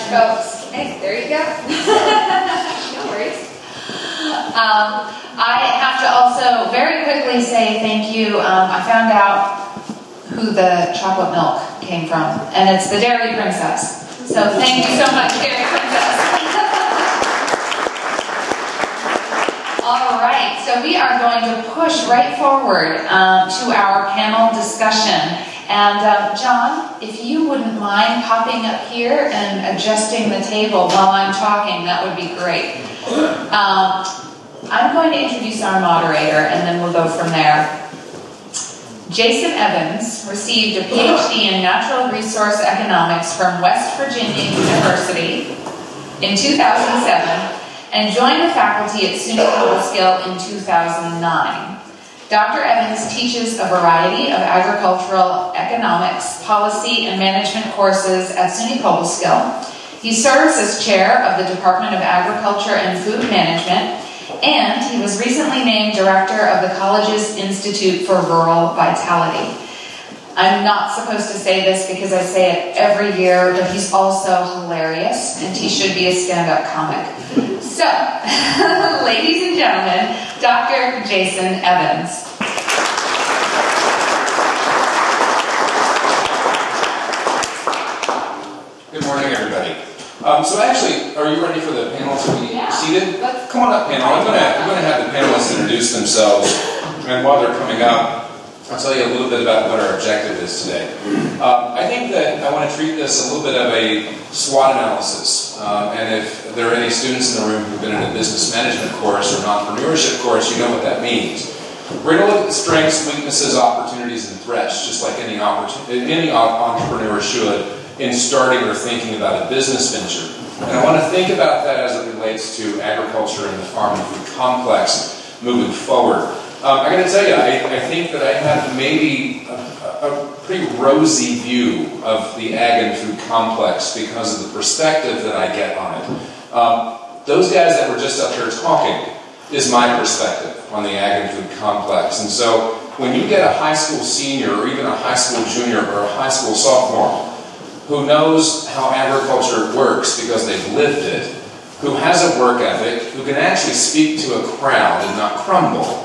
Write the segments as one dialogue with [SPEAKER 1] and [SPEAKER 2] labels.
[SPEAKER 1] folks. Hey, there you go. No worries. I have to also very quickly say thank you. I found out who the chocolate milk came from, and it's the Dairy Princess. So thank you so much, Dairy Princess. All right, so we are going to push right forward to our panel discussion. And John, if you wouldn't mind popping up here and adjusting the table while I'm talking, that would be great. I'm going to introduce our moderator, and then we'll go from there. Jason Evans received a PhD in Natural Resource Economics from West Virginia University in 2007 and joined the faculty at SUNY Carversville in 2009. Dr. Evans teaches a variety of agricultural economics, policy, and management courses at SUNY Carversville. He serves as chair of the Department of Agriculture and Food Management, and he was recently named director of the college's Institute for Rural Vitality. I'm not supposed to say this because I say it every year, but he's also hilarious, and he should be a stand-up comic. So, ladies and gentlemen, Dr. Jason Evans.
[SPEAKER 2] Good morning, everybody. So actually, are you ready for the panel to be seated? Come on up, panel. I'm going to have the panelists introduce themselves, and while they're coming up, I'll tell you a little bit about what our objective is today. I think that I want to treat this a little bit of a SWOT analysis. And if there are any students in the room who've been in a business management course or an entrepreneurship course, you know what that means. We're going to look at the strengths, weaknesses, opportunities, and threats, just like any entrepreneur should in starting or thinking about a business venture. And I want to think about that as it relates to agriculture and the farm and food complex moving forward. I'm going to tell you, I think that I have maybe a pretty rosy view of the ag and food complex because of the perspective that I get on it. Those guys that were just up here talking is my perspective on the ag and food complex. And so when you get a high school senior or even a high school junior or a high school sophomore who knows how agriculture works because they've lived it, who has a work ethic, who can actually speak to a crowd and not crumble,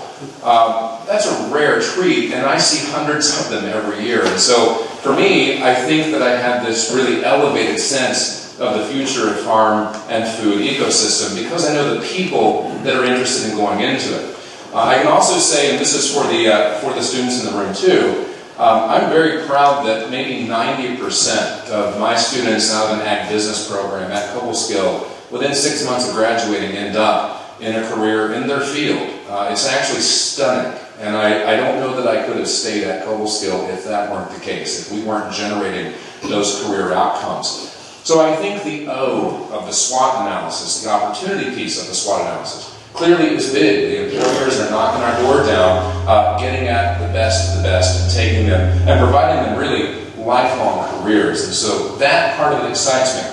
[SPEAKER 2] that's a rare treat, and I see hundreds of them every year. And so, for me, I think that I have this really elevated sense of the future of farm and food ecosystem because I know the people that are interested in going into it. I can also say, and this is for the students in the room too, I'm very proud that maybe 90% of my students out of an ag business program at Carversville, within 6 months of graduating, end up in a career in their field. It's actually stunning, and I don't know that I could have stayed at Carversville if that weren't the case, if we weren't generating those career outcomes. So I think the O of the SWOT analysis, the opportunity piece of the SWOT analysis, clearly it was big. The employers are knocking our door down, getting at the best of the best and taking them and providing them really lifelong careers. And so that part of it excites me.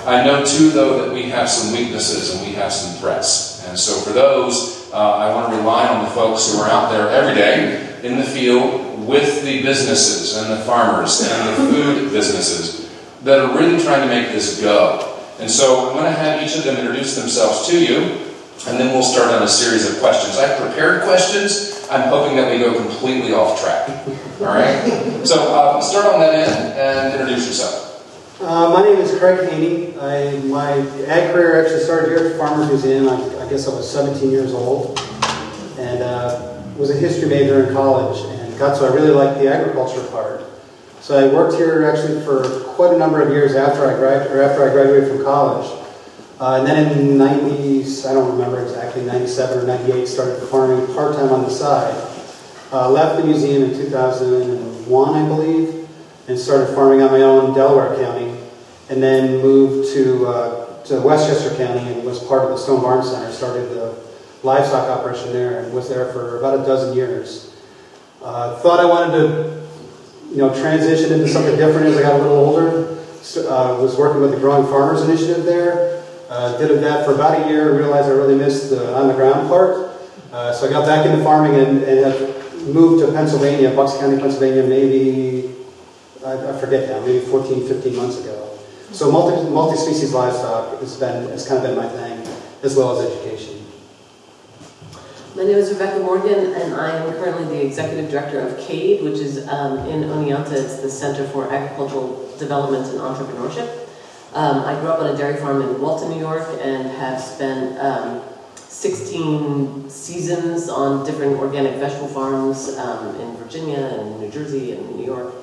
[SPEAKER 2] I know too, though, that we have some weaknesses and we have some threats. And so for those, I want to rely on the folks who are out there every day in the field with the businesses and the farmers and the food businesses that are really trying to make this go. And so I'm going to have each of them introduce themselves to you, and then we'll start on a series of questions. I've prepared questions. I'm hoping that we go completely off track. All right? So start on that end and introduce yourself.
[SPEAKER 3] My name is Craig Haney. My ag career actually started here at Farmers Museum. I guess I was 17 years old, and was a history major in college, and got to I really liked the agriculture part. So I worked here actually for quite a number of years after I graduated from college. And then in I don't remember exactly, 97 or 98, started farming part-time on the side. Left the museum in 2001, I believe, and started farming on my own in Delaware County, and then moved to Westchester County and was part of the Stone Barn Center, started the livestock operation there, and was there for about a dozen years. Thought I wanted to transition into something different as I got a little older. Was working with the Growing Farmers Initiative there. Did that for about a year and realized I really missed the on-the-ground part. So I got back into farming and moved to Pennsylvania, Bucks County, Pennsylvania, maybe, I forget now, maybe 14, 15 months ago. So multi-species livestock has kind of been my thing, as well as education.
[SPEAKER 4] My name is Rebecca Morgan, and I am currently the Executive Director of CADE, which is in Oneonta. It's the Center for Agricultural Development and Entrepreneurship. I grew up on a dairy farm in Walton, New York, and have spent 16 seasons on different organic vegetable farms in Virginia and New Jersey and New York.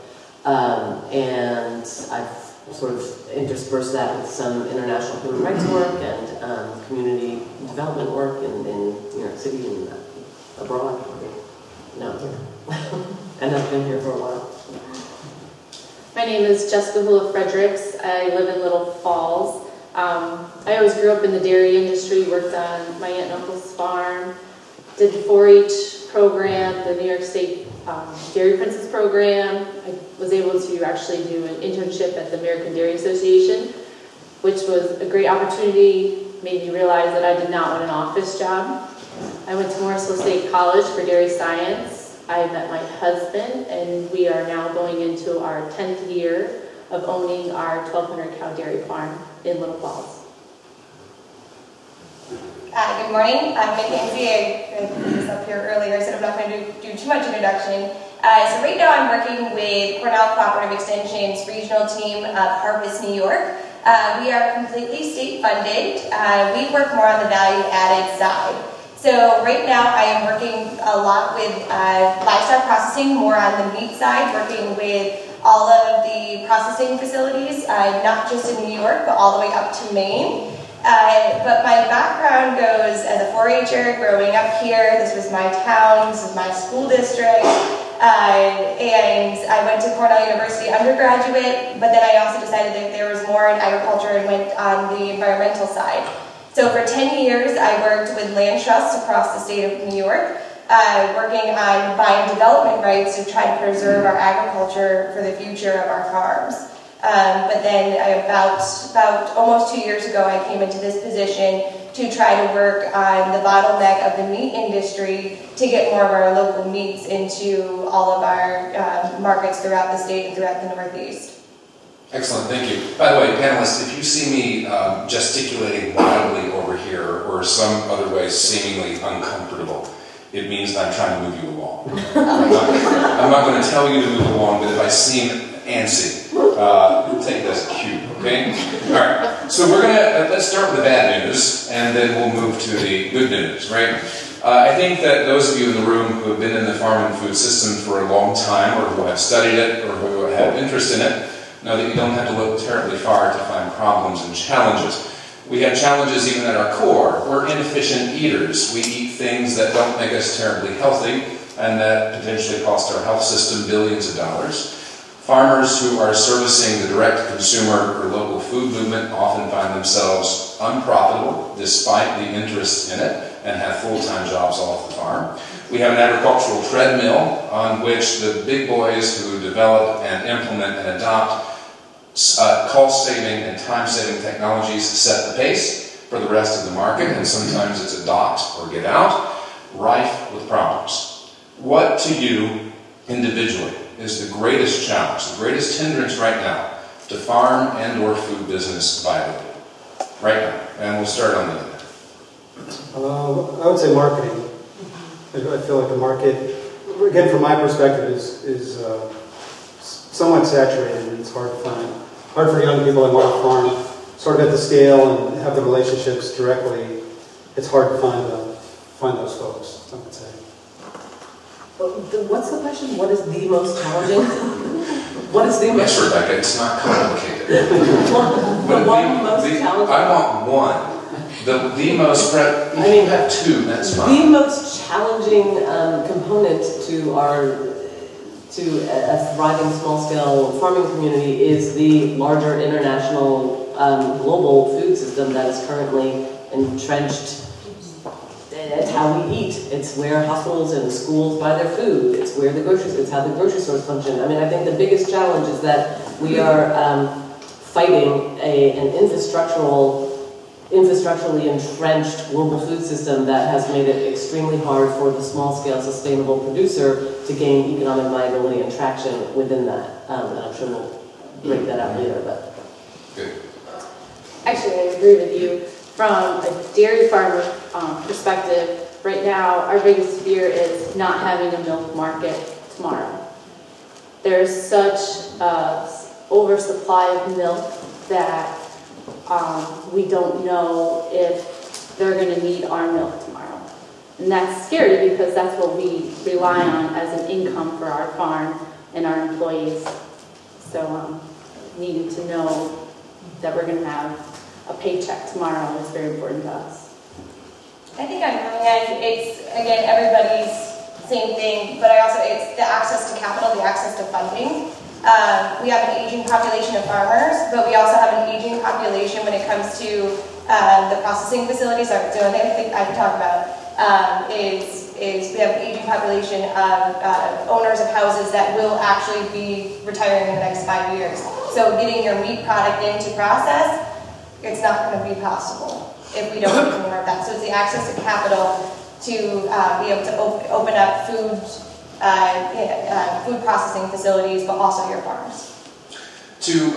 [SPEAKER 4] And I've sort of interspersed that with some international human rights work and community development work in New York City and abroad. No, and I've been here for a while.
[SPEAKER 5] My name is Jessica Hula-Fredericks. I live in Little Falls. I always grew up in the dairy industry, worked on my aunt and uncle's farm, did the 4-H program, the New York State Dairy Princess program. I was able to actually do an internship at the American Dairy Association, which was a great opportunity, made me realize that I did not want an office job. I went to Morrisville State College for dairy science. I met my husband, and we are now going into our 10th year of owning our 1,200 cow dairy farm in Little Falls.
[SPEAKER 6] Good morning, I'm MacKenzie. I put this up here earlier, so I'm not going to do too much introduction. So right now I'm working with Cornell Cooperative Extension's regional team of Harvest, New York. We are completely state funded. We work more on the value added side. So right now I am working a lot with livestock processing, more on the meat side, working with all of the processing facilities, not just in New York, but all the way up to Maine. But my background goes as a 4-H'er, growing up here. This was my town, this is my school district. And I went to Cornell University undergraduate, but then I also decided that there was more in agriculture and went on the environmental side. So for 10 years, I worked with land trusts across the state of New York, working on buying development rights to try to preserve our agriculture for the future of our farms. But then about almost 2 years ago, I came into this position to try to work on the bottleneck of the meat industry to get more of our local meats into all of our markets throughout the state and throughout the Northeast.
[SPEAKER 2] Excellent, thank you. By the way, panelists, if you see me gesticulating wildly over here or some other way seemingly uncomfortable, it means I'm trying to move you along. I'm not going to tell you to move along, but if I seem antsy, take that as a cue, okay? All right, so we're going to, let's start with the bad news, and then we'll move to the good news, right? I think that those of you in the room who have been in the farm and food system for a long time, or who have studied it, or who have interest in it, know that you don't have to look terribly far to find problems and challenges. We have challenges even at our core. We're inefficient eaters. We eat things that don't make us terribly healthy, and that potentially cost our health system billions of dollars. Farmers who are servicing the direct consumer or local food movement often find themselves unprofitable despite the interest in it and have full-time jobs off the farm. We have an agricultural treadmill on which the big boys who develop and implement and adopt cost-saving and time-saving technologies set the pace for the rest of the market, and sometimes it's adopt or get out, rife with problems. What to you individually is the greatest challenge, the greatest hindrance right now to farm and or food business viability? Right now. And we'll start on the end.
[SPEAKER 3] I would say marketing. I feel like the market, again from my perspective, is somewhat saturated, and it's hard for young people that want to farm, sort of at the scale and have the relationships directly. It's hard to find those folks, I would say.
[SPEAKER 4] What's the question? What is the most challenging? What is the most?
[SPEAKER 2] Yes, Rebecca, it's not complicated.
[SPEAKER 4] the one most challenging.
[SPEAKER 2] I want one. The most. I mean, you have two. That's fine.
[SPEAKER 4] The most challenging component to a thriving small-scale farming community is the larger international global food system that is currently entrenched. It's how we eat. It's where hospitals and schools buy their food. It's where it's how the grocery stores function. I mean, I think the biggest challenge is that we are fighting an infrastructurally entrenched global food system that has made it extremely hard for the small-scale sustainable producer to gain economic viability and traction within that. And I'm sure we'll break that out later. But
[SPEAKER 2] Good.
[SPEAKER 5] Actually, I agree with you. From a dairy farmer perspective, right now, our biggest fear is not having a milk market tomorrow. There's such oversupply of milk that we don't know if they're going to need our milk tomorrow. And that's scary because that's what we rely on as an income for our farm and our employees. So needing to know that we're going to have a paycheck tomorrow is very important to us.
[SPEAKER 6] I think on my end, it's, again, everybody's same thing, but it's the access to capital, the access to funding. We have an aging population of farmers, but we also have an aging population when it comes to the processing facilities. So the only thing I can talk about is we have an aging population of owners of houses that will actually be retiring in the next 5 years. So getting your meat product into process, it's not going to be possible if we don't do more of that. So it's the access to capital to be able to open up food processing facilities, but also your farms.
[SPEAKER 2] To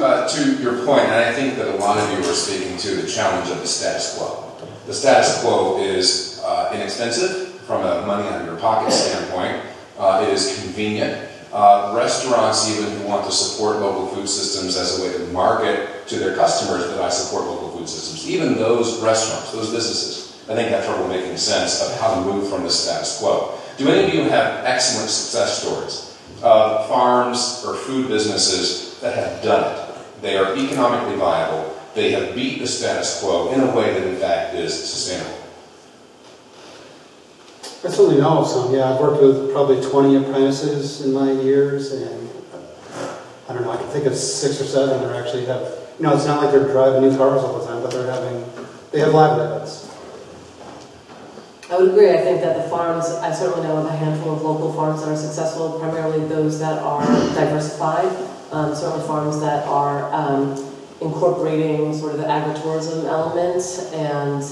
[SPEAKER 2] your point, and I think that a lot of you are speaking to the challenge of the status quo. The status quo is inexpensive from a money out of your pocket standpoint. It is convenient. Restaurants even who want to support local food systems as a way to market to their customers that I support local food systems. Even those restaurants, those businesses, I think have trouble making sense of how to move from the status quo. Do any of you have excellent success stories of farms or food businesses that have done it? They are economically viable. They have beat the status quo in a way that in fact is sustainable.
[SPEAKER 3] I certainly know of some. Yeah, I've worked with probably 20 apprentices in my years, and I don't know, I can think of 6 or 7 that actually have, it's not like they're driving new cars all the time, but they have livelihoods.
[SPEAKER 4] I would agree. I think that the farms, I certainly know of a handful of local farms that are successful, primarily those that are diversified, certainly farms that are incorporating sort of the agritourism element and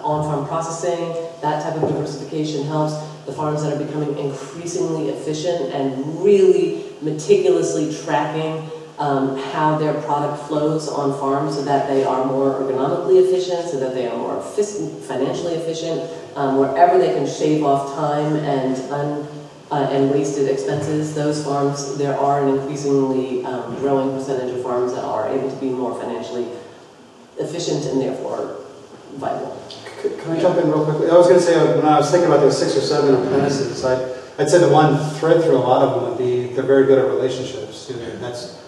[SPEAKER 4] on-farm processing. That type of diversification helps. The farms that are becoming increasingly efficient and really meticulously tracking how their product flows on farms so that they are more ergonomically efficient, so that they are more financially efficient, wherever they can shave off time and wasted expenses. Those farms, there are an increasingly growing percentage of farms that are able to be more financially efficient and therefore viable.
[SPEAKER 3] Can I jump in real quickly? I was going to say, when I was thinking about those 6 or 7 apprentices, I'd say the one thread through a lot of them would be they're very good at relationships.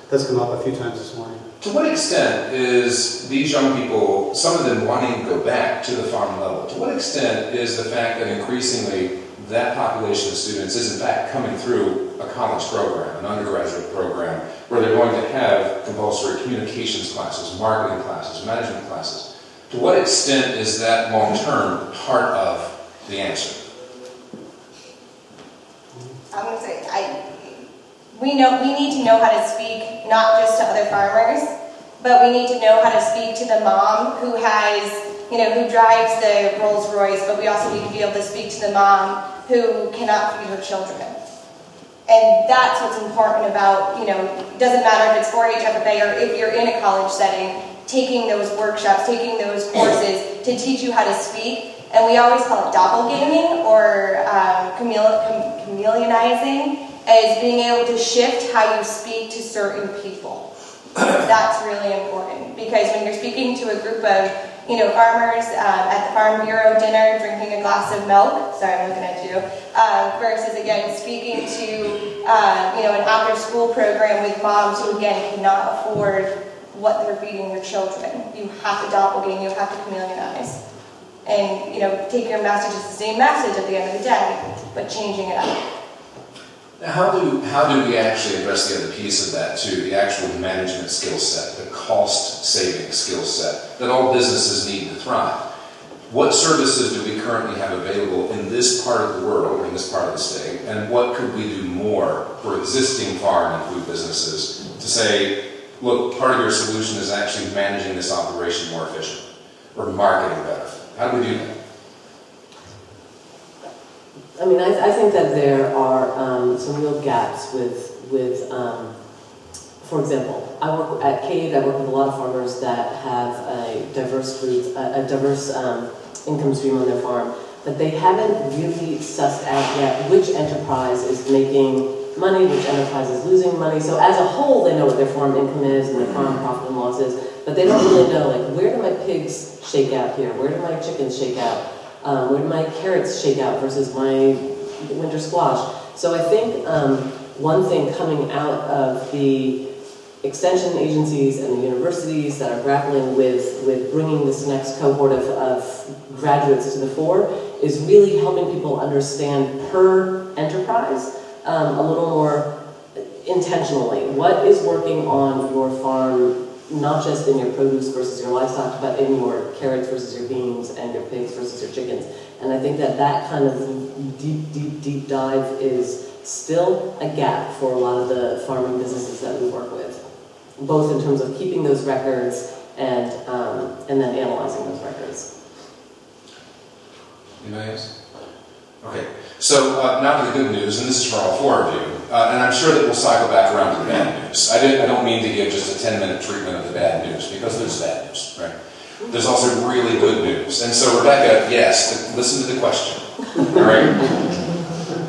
[SPEAKER 3] That's come up a few times this morning.
[SPEAKER 2] To what extent is these young people, some of them wanting to go back to the farm level, to what extent is the fact that increasingly that population of students is in fact coming through a college program, an undergraduate program, where they're going to have compulsory communications classes, marketing classes, management classes? To what extent is that long-term part of the answer?
[SPEAKER 6] I'm going to say, we need to know how to speak not just to other farmers, but we need to know how to speak to the mom who has, who drives the Rolls Royce, but we also need to be able to speak to the mom who cannot feed her children. And that's what's important about, it doesn't matter if it's 4-H, FFA, or if you're in a college setting, taking those workshops, taking those courses to teach you how to speak. And we always call it doppelganging or chameleonizing, as being able to shift how you speak to certain people. That's really important, because when you're speaking to a group of farmers at the Farm Bureau dinner, drinking a glass of milk, sorry, I'm looking at you, versus, again, speaking to, an after-school program with moms who, again, cannot afford what they're feeding their children. You have to doppelgang, you have to chameleonize. And, take your message as the same message at the end of the day, but changing it up.
[SPEAKER 2] How do we actually address the other piece of that too, the actual management skill set, the cost-saving skill set that all businesses need to thrive? What services do we currently have available in this part of the world, or in this part of the state, and what could we do more for existing farm and food businesses to say, look, part of your solution is actually managing this operation more efficiently, or marketing better? How do we do that?
[SPEAKER 4] I mean, I think that there are some real gaps with for example, I work at CADE. I work with a lot of farmers that have a diverse income stream on their farm, but they haven't really sussed out yet which enterprise is making money, which enterprise is losing money. So as a whole, they know what their farm income is and their farm profit and loss is, but they don't really know, like, where do my pigs shake out here? Where do my chickens shake out? Where do my carrots shake out versus my winter squash? So I think one thing coming out of the extension agencies and the universities that are grappling with bringing this next cohort of graduates to the fore is really helping people understand per enterprise a little more intentionally. What is working on your farm, not just in your produce versus your livestock, but in your carrots versus your beans and your pigs versus your chickens. And I think that kind of deep dive is still a gap for a lot of the farming businesses that we work with, both in terms of keeping those records and then analyzing those records.
[SPEAKER 2] Anybody else? Okay, so now to the good news, and this is for all four of you, and I'm sure that we'll cycle back around to the bad news. I don't mean to give just a 10-minute treatment of the bad news, because there's bad news, right? There's also really good news. And so, Rebecca, yes, listen to the question, all right?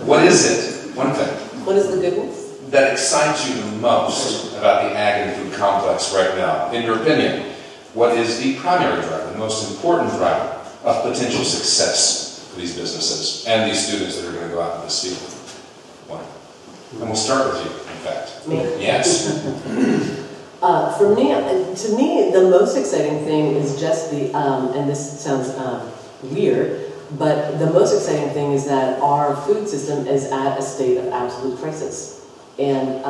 [SPEAKER 2] What is it, one thing,
[SPEAKER 4] what is the good news
[SPEAKER 2] that excites you the most about the ag and food complex right now? In your opinion, what is the primary driver, the most important driver of potential success for these businesses and these students that are going to go out in this field? One. And we'll start with you, in fact.
[SPEAKER 4] Me?
[SPEAKER 2] Yes.
[SPEAKER 4] For me, to me, the most exciting thing is just the, and this sounds weird, but the most exciting thing is that our food system is at a state of absolute crisis. And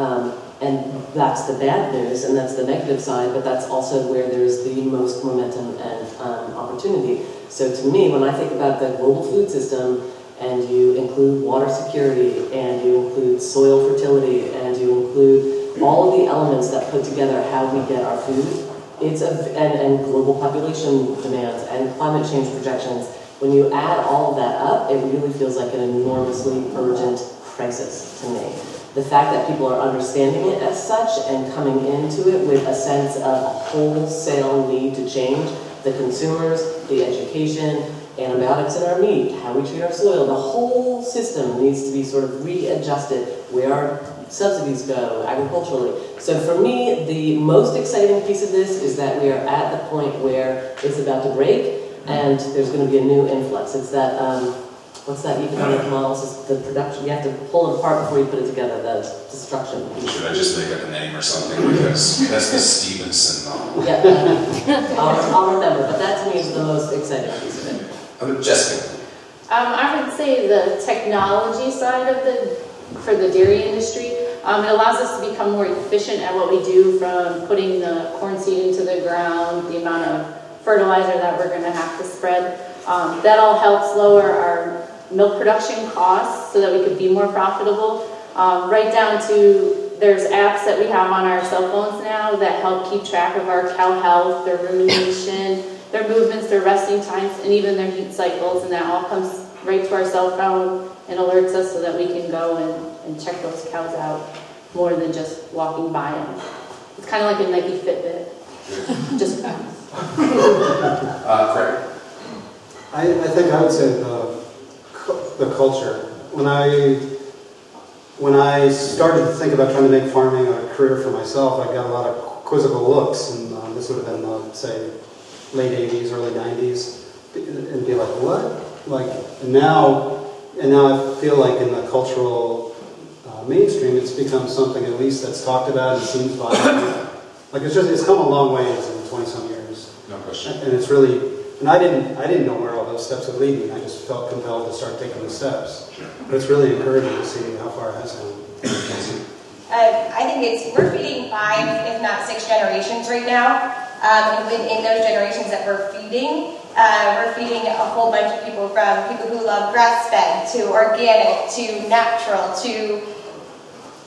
[SPEAKER 4] that's the bad news, and that's the negative side, but that's also where there's the most momentum and opportunity. So to me, when I think about the global food system, and you include water security, and you include soil fertility, and you include all of the elements that put together how we get our food, and global population demands and climate change projections, when you add all of that up, it really feels like an enormously urgent crisis to me. The fact that people are understanding it as such and coming into it with a sense of a wholesale need to change the consumers, the education, antibiotics in our meat, how we treat our soil, the whole system needs to be sort of readjusted where our subsidies go agriculturally. So for me, the most exciting piece of this is that we are at the point where it's about to break and there's going to be a new influx. It's that, what's that economic model? It's the production. You have to pull it apart before you put it together, the destruction.
[SPEAKER 2] Should I just make up a name or something? Because that's the Stevenson novel.
[SPEAKER 4] Yeah, I'll remember, but that to me is the most exciting piece of it.
[SPEAKER 2] Jessica.
[SPEAKER 5] I would say the technology side of for the dairy industry. It allows us to become more efficient at what we do, from putting the corn seed into the ground, the amount of fertilizer that we're going to have to spread. That all helps lower our milk production costs so that we could be more profitable. Right down to, there's apps that we have on our cell phones now that help keep track of our cow health, their rumination, their movements, their resting times, and even their heat cycles, and that all comes right to our cell phone and alerts us so that we can go and check those cows out more than just walking by them. It's kind of like a Nike Fitbit. Just
[SPEAKER 2] Craig.
[SPEAKER 3] I think I would say the culture. When I started to think about trying to make farming a career for myself, I got a lot of quizzical looks, and this would have been, say, late 80s, early 90s, and be like, what? And now I feel like in the cultural mainstream, it's become something at least that's talked about and seems viable. It's come a long way in 20-some years.
[SPEAKER 2] No question.
[SPEAKER 3] And it's really, and I didn't know where all those steps would lead me. I just felt compelled to start taking the steps.
[SPEAKER 2] Sure.
[SPEAKER 3] But it's really encouraging to see how far it has gone.
[SPEAKER 6] I think we're feeding 5, if not 6 generations right now. And within those generations that we're feeding a whole bunch of people, from people who love grass-fed to organic to natural to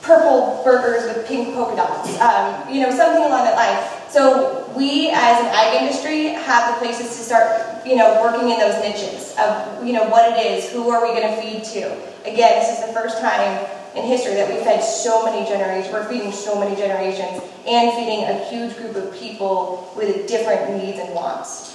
[SPEAKER 6] purple burgers with pink polka dots, something along that line. So we, as an ag industry, have the places to start, working in those niches of, what it is, who are we going to feed to. Again, this is the first time in history that we fed so many generations, we're feeding so many generations and feeding a huge group of people with different needs and wants.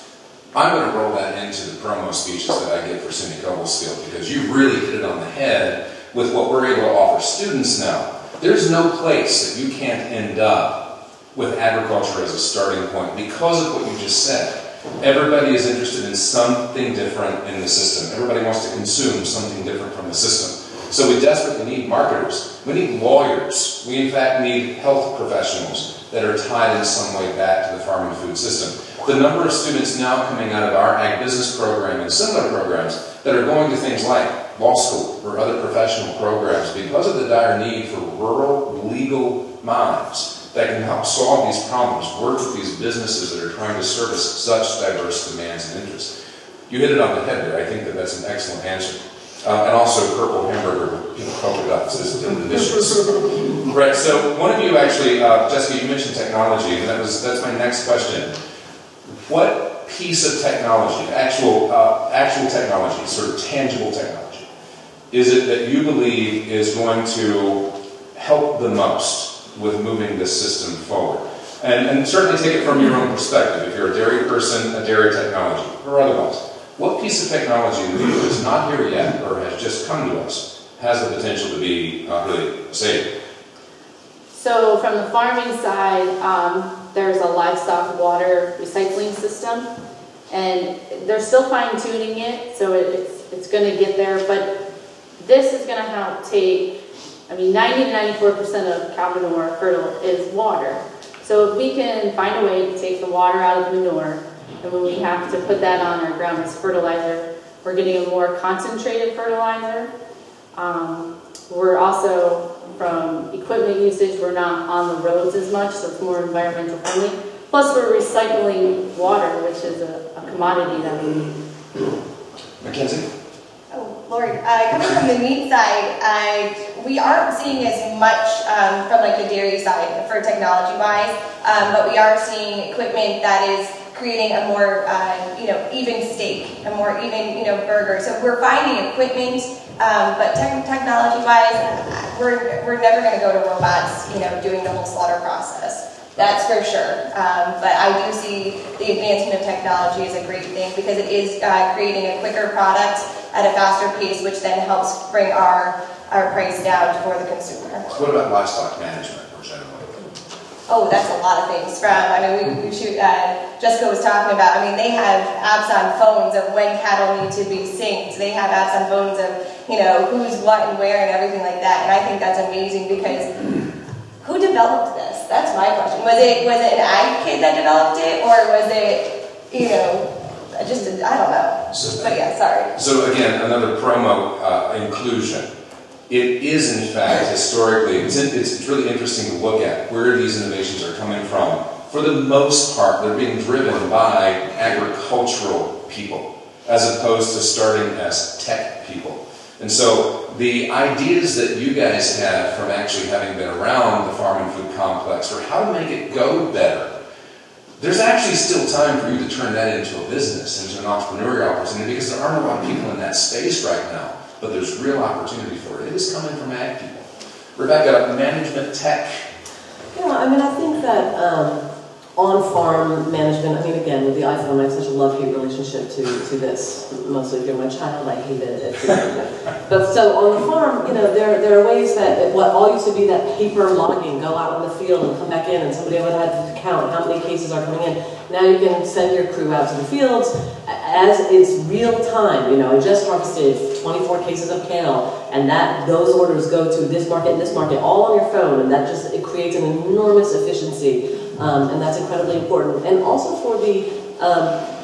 [SPEAKER 2] I'm going to roll that into the promo speeches that I give for SUNY Carversville, because you really hit it on the head with what we're able to offer students now. There's no place that you can't end up with agriculture as a starting point because of what you just said. Everybody is interested in something different in the system. Everybody wants to consume something different from the system. So we desperately need marketers. We need lawyers. We in fact need health professionals that are tied in some way back to the farm and food system. The number of students now coming out of our ag business program and similar programs that are going to things like law school or other professional programs because of the dire need for rural legal minds that can help solve these problems, work with these businesses that are trying to service such diverse demands and interests. You hit it on the head there. I think that that's an excellent answer. And also purple hamburger with polka dots is delicious. Right, so one of you actually, Jessica, you mentioned technology, and that's my next question. What piece of technology, actual technology, sort of tangible technology, is it that you believe is going to help the most with moving this system forward? And certainly take it from your own perspective. If you're a dairy person, a dairy technology, or otherwise. What piece of technology that is not here yet, or has just come to us, has the potential to be really saving?
[SPEAKER 5] So from the farming side, there's a livestock water recycling system, and they're still fine-tuning it, so it's going to get there, but this is going to help take, 90 to 94% of cow manure fertile is water. So if we can find a way to take the water out of the manure, and when we have to put that on our ground as fertilizer, we're getting a more concentrated fertilizer. We're also, from equipment usage, we're not on the roads as much, so it's more environmental friendly. Plus, we're recycling water, which is a commodity that we need.
[SPEAKER 2] MacKenzie?
[SPEAKER 6] Oh, Lord. Coming from the meat side, we aren't seeing as much from like the dairy side for technology-wise, but we are seeing equipment that is creating a more, even steak, a more even, burger. So we're finding equipment, but technology-wise, we're never going to go to robots, doing the whole slaughter process. That's for sure. But I do see the advancement of technology as a great thing because it is creating a quicker product at a faster pace, which then helps bring our price down for the consumer.
[SPEAKER 2] What about livestock management in general?
[SPEAKER 6] Oh, that's a lot of things. We shoot, Jessica was talking about, they have apps on phones of when cattle need to be synced. They have apps on phones of, who's what and where and everything like that. And I think that's amazing because who developed this? That's my question. Was it an ag kid that developed it, or was it, I don't know. But yeah, sorry.
[SPEAKER 2] So again, another promo inclusion. It is, in fact, historically, it's really interesting to look at where these innovations are coming from. For the most part, they're being driven by agricultural people, as opposed to starting as tech people. And so the ideas that you guys have from actually having been around the farm and food complex for how to make it go better, there's actually still time for you to turn that into a business, into an entrepreneurial opportunity, because there aren't a lot of people in that space right now. But there's real opportunity for it. It is coming from ag people. Rebecca, management tech.
[SPEAKER 4] Yeah, I think that on-farm management, again, with the iPhone, I have such a love-hate relationship to this. Mostly if you're my child, I hate it. But so on the farm, there are ways that what all used to be that paper logging, go out in the field and come back in, and somebody would have to count how many cases are coming in. Now you can send your crew out to the fields as it's real time. I just harvested 24 cases of kale, and those orders go to this market and this market, all on your phone, and that it creates an enormous efficiency, and that's incredibly important. And also for the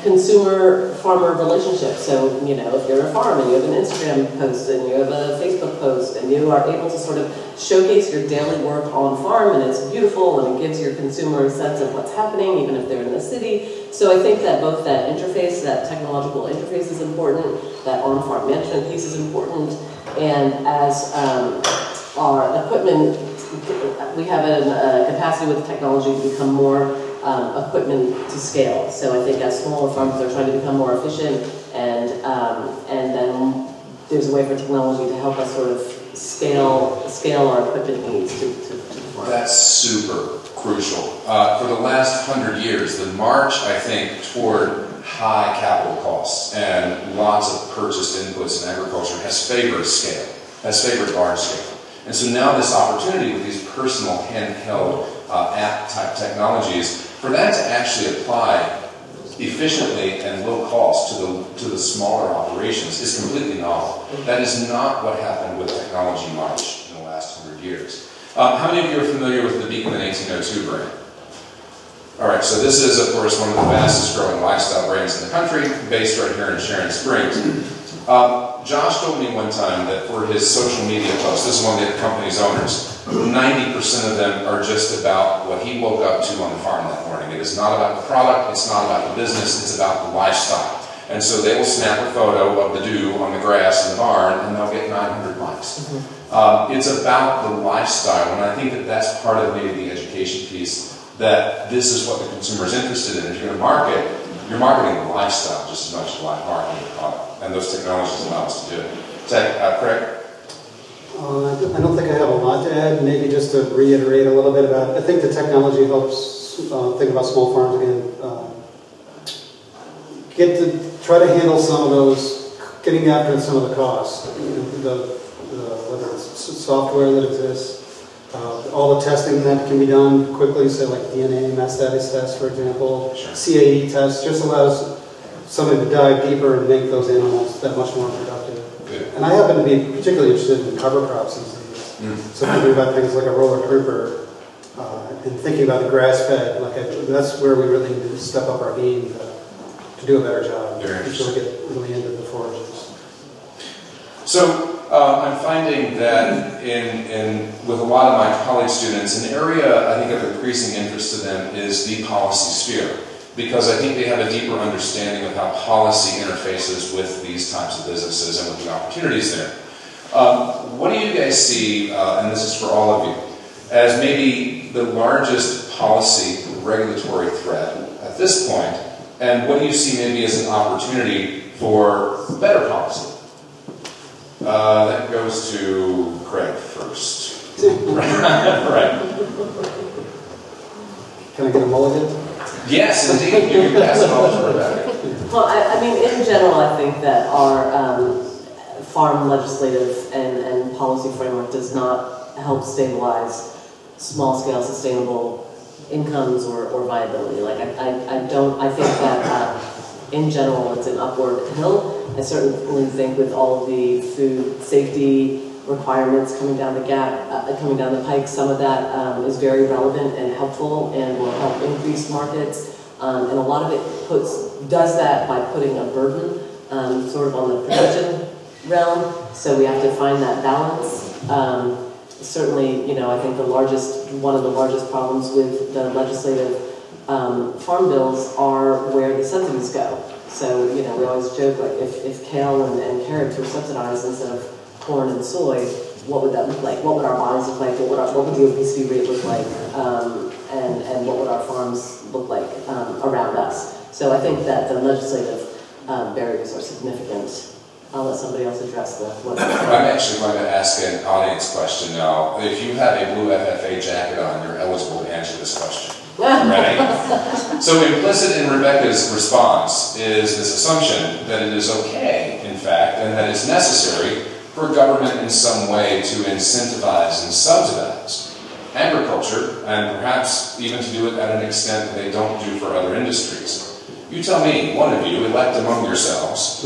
[SPEAKER 4] consumer-farmer relationship. So, if you're a farm and you have an Instagram post and you have a Facebook post and you are able to sort of showcase your daily work on farm, and it's beautiful and it gives your consumer a sense of what's happening, even if they're in the city. So I think that both that interface, that technological interface is important, that on-farm management piece is important, and as our equipment, we have a capacity with technology to become more equipment to scale. So I think as smaller farms are trying to become more efficient, and then there's a way for technology to help us sort of scale our equipment needs to farm.
[SPEAKER 2] That's super crucial. For the last 100 years, the march, I think, toward high capital costs and lots of purchased inputs in agriculture has favored scale, has favored large scale. And so now this opportunity with these personal handheld app-type technologies, for that to actually apply efficiently and low cost to the smaller operations is completely novel. That is not what happened with technology much in the last 100 years. How many of you are familiar with the Beacon 1802 brand? All right, so this is, of course, one of the fastest growing lifestyle brands in the country, based right here in Sharon Springs. Josh told me one time that for his social media posts, this is one of the company's owners, 90% of them are just about what he woke up to on the farm that morning. It is not about the product, it's not about the business, it's about the lifestyle. And so they will snap a photo of the dew on the grass in the barn and they'll get 900 likes. It's about the lifestyle, and I think that that's part of maybe the education piece, that this is what the consumer is interested in. If you're going to market, you're marketing the lifestyle just as much as marketing the product, and those technologies allow us to do it. Craig?
[SPEAKER 3] I don't think I have a lot to add. Maybe just to reiterate a little bit about, I think the technology helps think about small farms again. Get to try to handle some of those, getting after some of the costs. Whether it's software that exists, all the testing that can be done quickly, say like DNA mass status tests, for example, CADE tests, just allows somebody to dive deeper and make those animals that much more productive. And I happen to be particularly interested in cover crops these days. So thinking about things like a roller creeper and thinking about the grass fed, that's where we really need to step up our game to do a better job. Before we get really into the forages.
[SPEAKER 2] So I'm finding that with a lot of my college students, an area I think of increasing interest to them is the policy sphere, because I think they have a deeper understanding of how policy interfaces with these types of businesses and with the opportunities there. What do you guys see, and this is for all of you, as maybe the largest policy regulatory threat at this point, and what do you see maybe as an opportunity for better policy? That goes to Craig first. Right.
[SPEAKER 3] Can I get a mulligan?
[SPEAKER 2] Yes, indeed. You can pass it on to Rebecca.
[SPEAKER 4] Well, I mean, in general, I think that our farm legislative and policy framework does not help stabilize small-scale sustainable incomes or viability. Like, I think that in general, it's an upward hill. I certainly think with all of the food safety requirements coming down the pike, some of that is very relevant and helpful and will help increase markets. And a lot of it does that by putting a burden sort of on the production realm. So we have to find that balance. Certainly, I think one of the largest problems with the legislative farm bills are where the subsidies go. So, we always joke, like, if kale and carrots were subsidized instead of corn and soy, what would that look like? What would our bodies look like? What would the obesity rate look like? And what would our farms look like around us? So I think that the legislative barriers are significant. I'll let somebody else address what.
[SPEAKER 2] I'm actually going to ask an audience question now. If you have a blue FFA jacket on, you're eligible to answer this question. Ready? So implicit in Rebecca's response is this assumption that it is okay, in fact, and that it's necessary for government in some way to incentivize and subsidize agriculture, and perhaps even to do it at an extent that they don't do for other industries. You tell me, one of you, elect among yourselves,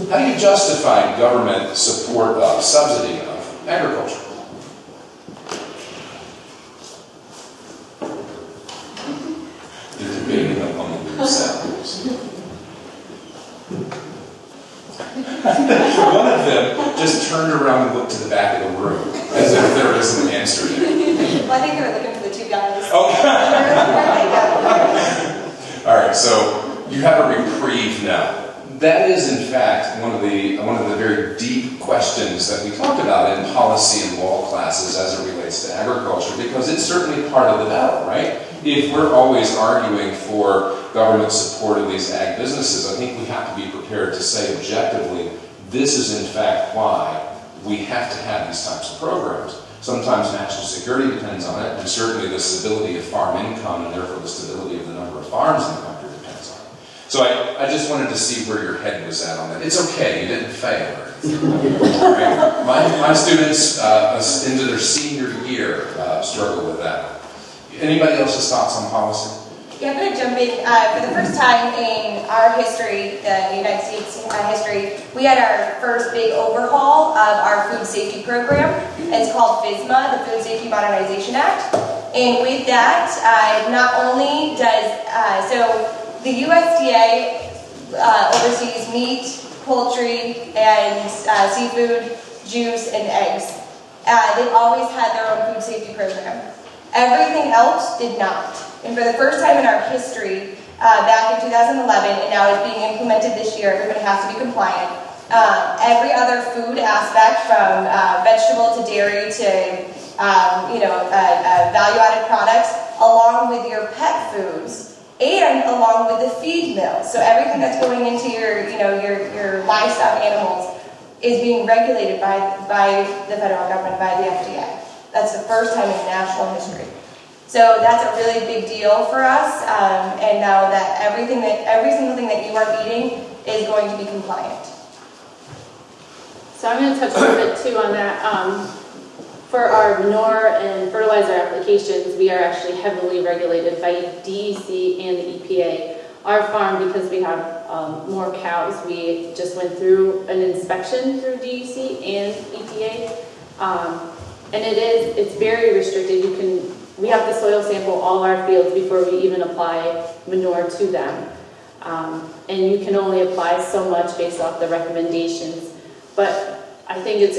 [SPEAKER 2] how do you justify government support of, subsidy of agriculture? You're debating among yourselves. One of them just turned around and looked to the back of the room, as if there isn't an answer there.
[SPEAKER 6] Well, I think they were looking for the two guys.
[SPEAKER 2] All right, so you have a reprieve now. That is, in fact, one of the very deep questions that we talked about in policy and law classes as it relates to agriculture, because it's certainly part of the battle, right? If we're always arguing for government support of these ag businesses, I think we have to be prepared to say objectively, this is in fact why we have to have these types of programs. Sometimes national security depends on it, and certainly the stability of farm income and therefore the stability of the number of farms in the country depends on it. So I just wanted to see where your head was at on that. It's okay, you didn't fail or anything. Right? My students into their senior year struggle with that. Anybody else's thoughts on policy?
[SPEAKER 6] Yeah, I'm going to jump in. For the first time in our history, the United States history, we had our first big overhaul of our food safety program. It's called FSMA, the Food Safety Modernization Act. And with that, not only does, so the USDA oversees meat, poultry, and seafood, juice, and eggs. They've always had their own food safety program. Everything else did not. And for the first time in our history, back in 2011, and now it's being implemented this year, everybody has to be compliant. Every other food aspect, from vegetable to dairy to value-added products, along with your pet foods, and along with the feed mill. So everything that's going into your livestock animals is being regulated by the federal government, by the FDA. That's the first time in national history. So that's a really big deal for us, and now that every single thing that you are eating is going to be compliant.
[SPEAKER 5] So I'm going to touch a little bit too on that. For our manure and fertilizer applications, we are actually heavily regulated by DEC and the EPA. Our farm, because we have more cows, we just went through an inspection through DEC and EPA, and it's very restricted. We have to soil sample all our fields before we even apply manure to them. And you can only apply so much based off the recommendations. But I think it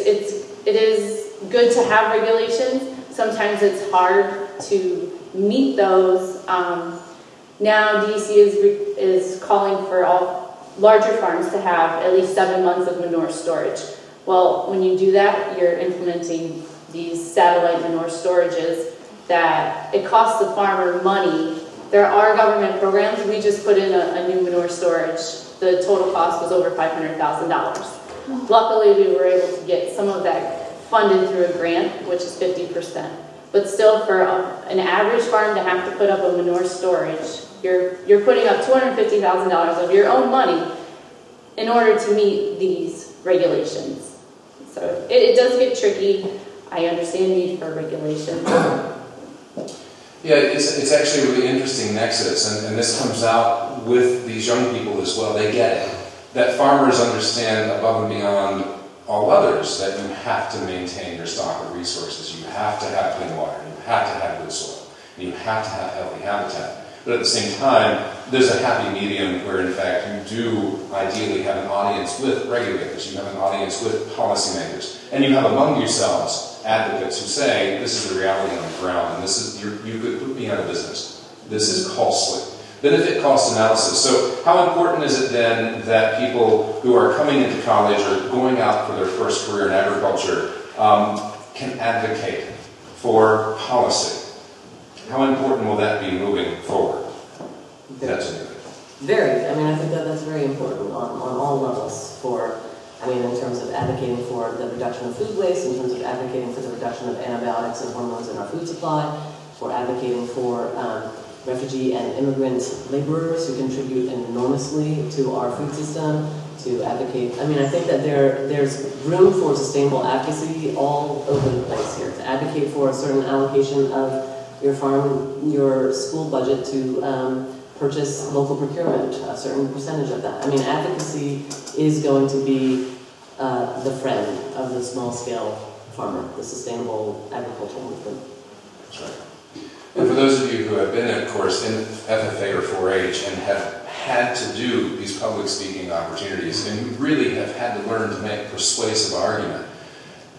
[SPEAKER 5] is good to have regulations. Sometimes it's hard to meet those. Now DEC is calling for all larger farms to have at least 7 months of manure storage. Well, when you do that, you're implementing these satellite manure storages that it costs the farmer money. There are government programs. We just put in a new manure storage. The total cost was over $500,000. Luckily, we were able to get some of that funded through a grant, which is 50%. But still, for an average farm to have to put up a manure storage, you're putting up $250,000 of your own money in order to meet these regulations. So it does get tricky. I understand the need for regulations.
[SPEAKER 2] Yeah, it's actually a really interesting nexus, and this comes out with these young people as well. They get it. That farmers understand above and beyond all others that you have to maintain your stock of resources. You have to have clean water. You have to have good soil. And you have to have healthy habitat. But at the same time, there's a happy medium where, in fact, you do ideally have an audience with regulators. You have an audience with policymakers. And you have among yourselves advocates who say, this is the reality on the ground, and this is, you could put me out of business. This is costly. Benefit cost analysis. So how important is it then that people who are coming into college or going out for their first career in agriculture can advocate for policy? How important will that be moving forward? That's a
[SPEAKER 4] Very. I mean, I think that's very important on all levels in terms of advocating for the reduction of food waste, in terms of advocating for the reduction of antibiotics and hormones in our food supply, for advocating for refugee and immigrant laborers who contribute enormously to our food system, to advocate. I mean, I think that there's room for sustainable advocacy all over the place here, to advocate for a certain allocation of your farm, your school budget to purchase local procurement, a certain percentage of that. I mean, advocacy is going to be the friend of the small-scale farmer, the sustainable agricultural movement.
[SPEAKER 2] That's right. And for those of you who have been, of course, in FFA or 4-H and have had to do these public speaking opportunities and who really have had to learn to make persuasive argument,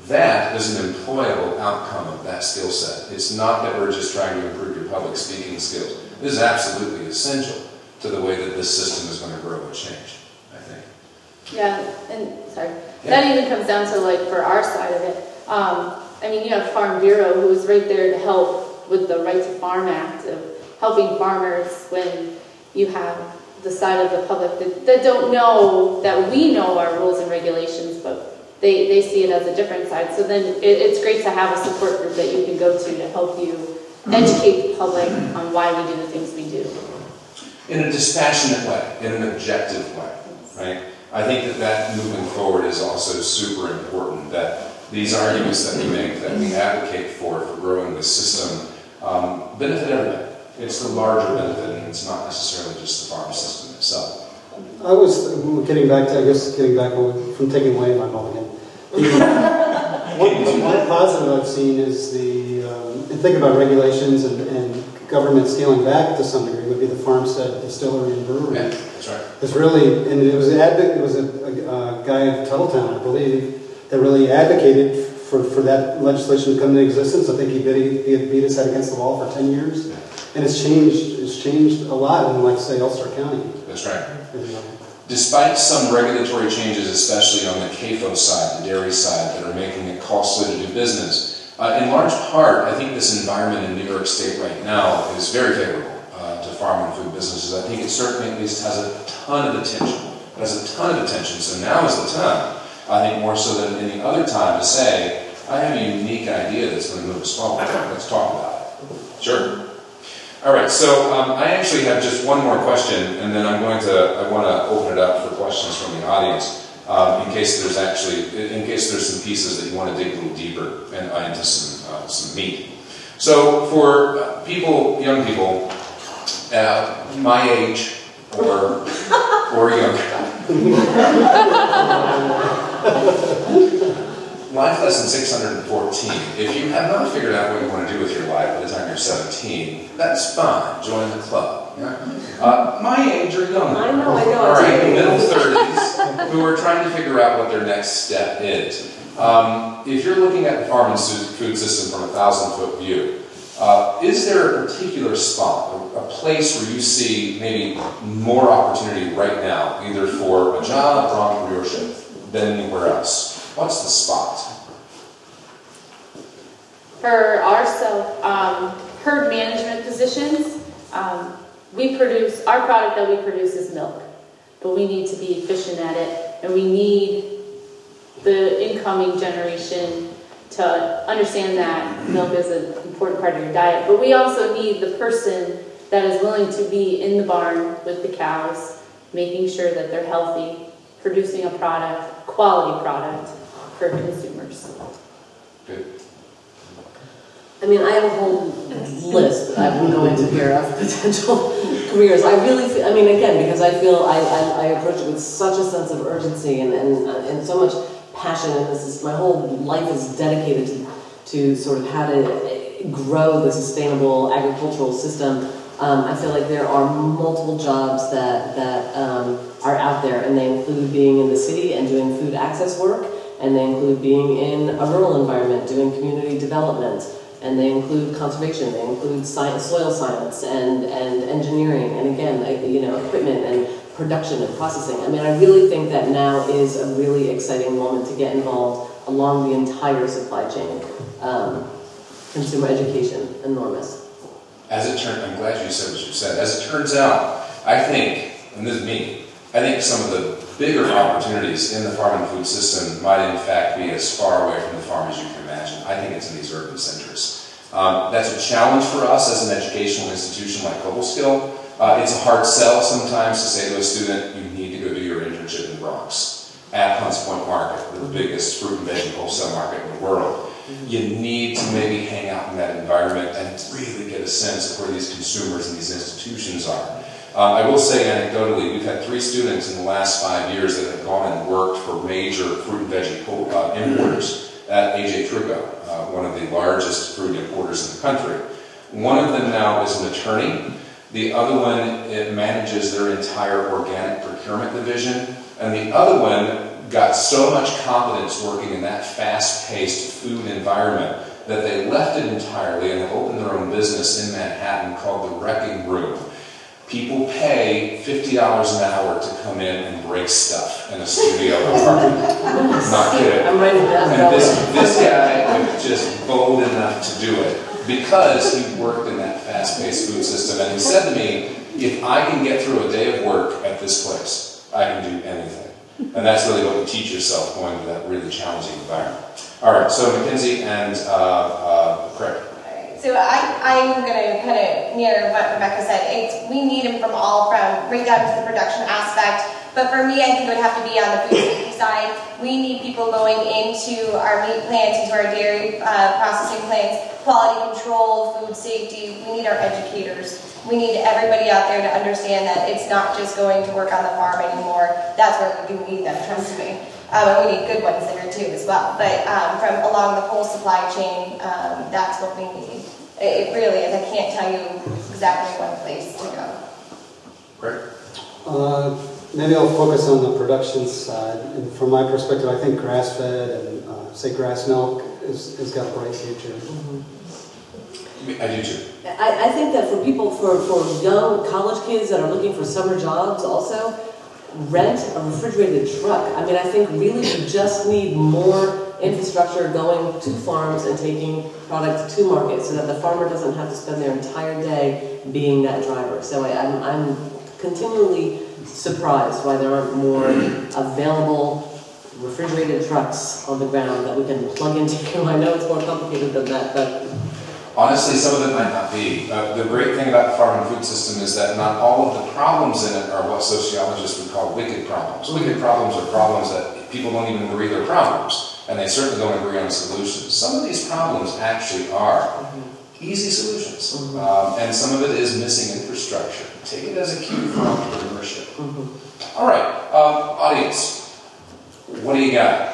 [SPEAKER 2] that is an employable outcome of that skill set. It's not that we're just trying to improve your public speaking skills. This is absolutely essential to the way that this system is going to grow and change, I think.
[SPEAKER 5] Yeah, and that even comes down to, like, for our side of it. I mean, you have Farm Bureau, who's right there to help with the Right to Farm Act, of helping farmers when you have the side of the public that don't know that we know our rules and regulations, but they see it as a different side. So then it's great to have a support group that you can go to help you educate the public on why we do the things we do.
[SPEAKER 2] In a dispassionate way, in an objective way, right? I think that moving forward is also super important, that these arguments that we make, that we advocate for growing the system, benefit everybody. It's the larger benefit, and it's not necessarily just the farm system itself.
[SPEAKER 3] I was getting back from taking away my mulligan. One positive I've seen is and think about regulations and government scaling back to some degree would be the farmstead distillery and brewery.
[SPEAKER 2] Yeah, that's right.
[SPEAKER 3] It's really, and it was a guy of Tuttletown, I believe, that really advocated for that legislation to come into existence. I think he beat his head against the wall for 10 years.
[SPEAKER 2] Yeah.
[SPEAKER 3] And it's changed a lot in, like, say, Ulster County.
[SPEAKER 2] That's right. Despite some regulatory changes, especially on the CAFO side, the dairy side, that are making it costly to do business, in large part, I think this environment in New York State right now is very favorable to farm and food businesses. I think it certainly at least has a ton of attention. So now is the time, I think more so than any other time, to say, I have a unique idea that's going to move us forward. Let's talk about it. Sure. All right, so I actually have just one more question, and then I want to open it up for questions from the audience, in case there's some pieces that you want to dig a little deeper into some meat. So for young people, my age or younger, life lesson 614. If you have not figured out what you want to do with your life by the time you're 17, that's fine. Join the club. Yeah? My age or younger.
[SPEAKER 4] I know.
[SPEAKER 2] All right, middle 30s, who are trying to figure out what their next step is. If you're looking at the farm and food system from a 1,000-foot view, is there a particular spot, a place where you see maybe more opportunity right now, either for a job or entrepreneurship than anywhere else? What's the spot?
[SPEAKER 5] For ourselves, herd management positions, our product that we produce is milk, but we need to be efficient at it, and we need the incoming generation to understand that milk is an important part of your diet, but we also need the person that is willing to be in the barn with the cows, making sure that they're healthy, producing a quality product for consumers.
[SPEAKER 2] Good.
[SPEAKER 4] I mean, I have a whole list that I will go into here of potential careers. I really feel, again, because I feel I approach it with such a sense of urgency and so much passion, and my whole life is dedicated to sort of how to grow the sustainable agricultural system. I feel like there are multiple jobs that are out there, and they include being in the city and doing food access work, and they include being in a rural environment doing community development, and they include conservation, they include science, soil science, and engineering, and again, equipment and production and processing. I really think that now is a really exciting moment to get involved along the entire supply chain. Consumer education, enormous.
[SPEAKER 2] I'm glad you said what you said. As it turns out, I think, and this is me, I think some of the bigger opportunities in the farm and food system might in fact be as far away from the farm as you can imagine. I think it's in these urban centers. That's a challenge for us as an educational institution like Carversville. It's a hard sell sometimes to say to a student, you need to go do your internship in the Bronx, at Hunts Point Market, the biggest fruit and veggie wholesale market in the world. You need to maybe hang out in that environment and really get a sense of where these consumers and these institutions are. I will say anecdotally, we've had 3 students in the last 5 years that have gone and worked for major fruit and veggie importers at AJ Trucco, one of the largest fruit importers in the country. One of them now is an attorney. The other one manages their entire organic procurement division. And the other one got so much confidence working in that fast-paced food environment that they left it entirely and have opened their own business in Manhattan called The Wrecking Room. People pay $50 an hour to come in and break stuff in a studio apartment. Not kidding.
[SPEAKER 4] I'm writing that down.
[SPEAKER 2] And this guy was just bold enough to do it because he worked in that fast-paced food system. And he said to me, if I can get through a day of work at this place, I can do anything. And that's really what you teach yourself going to that really challenging environment. All right, so MacKenzie and Craig.
[SPEAKER 6] So I'm going to kind of mirror what Rebecca said. We need them from right down to the production aspect. But for me, I think it would have to be on the food safety side. We need people going into our meat plants, into our dairy processing plants, quality control, food safety. We need our educators. We need everybody out there to understand that it's not just going to work on the farm anymore. That's where we do need them, trust me. And we need good ones there too as well. But from along the whole supply chain, that's what we need. It really is. I can't tell you exactly one place to go.
[SPEAKER 2] Great.
[SPEAKER 3] Maybe I'll focus on the production side. And from my perspective, I think grass-fed and, say, grass milk has got a bright future.
[SPEAKER 2] I do too.
[SPEAKER 4] I think that for people, for young college kids that are looking for summer jobs also, rent a refrigerated truck. I mean, I think really we just need more infrastructure going to farms and taking products to market so that the farmer doesn't have to spend their entire day being that driver. So I'm continually surprised why there aren't more available refrigerated trucks on the ground that we can plug into. I know it's more complicated than that, but
[SPEAKER 2] honestly, some of it might not be. The great thing about the farm and food system is that not all of the problems in it are what sociologists would call wicked problems. Wicked problems are problems that people don't even agree they're problems, and they certainly don't agree on solutions. Some of these problems actually are easy solutions, and some of it is missing infrastructure. Take it as a cue for entrepreneurship. All right, audience, what do you got?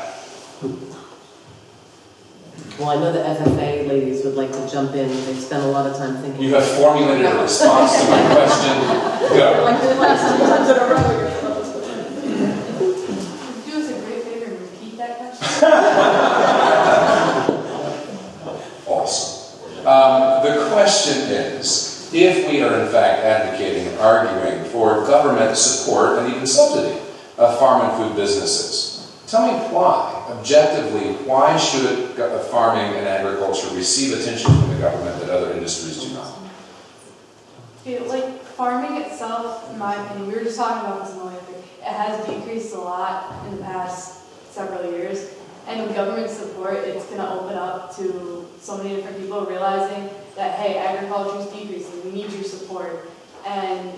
[SPEAKER 4] well, I know the FFA ladies would like to jump in. They've spent a lot of time thinking.
[SPEAKER 2] You have formulated a response to my question. Go.
[SPEAKER 5] Sometimes in a row you're
[SPEAKER 7] do us a great favor and repeat that question.
[SPEAKER 2] Awesome. The question is, if we are in fact advocating and arguing for government support and even subsidy of farm and food businesses, tell me why. Objectively, why should farming and agriculture receive attention from the government that other industries do not?
[SPEAKER 7] Like farming itself, in my opinion, we were just talking about this in the Olympic, it has decreased a lot in the past several years. And with government support, it's going to open up to so many different people realizing that, hey, agriculture is decreasing, we need your support. And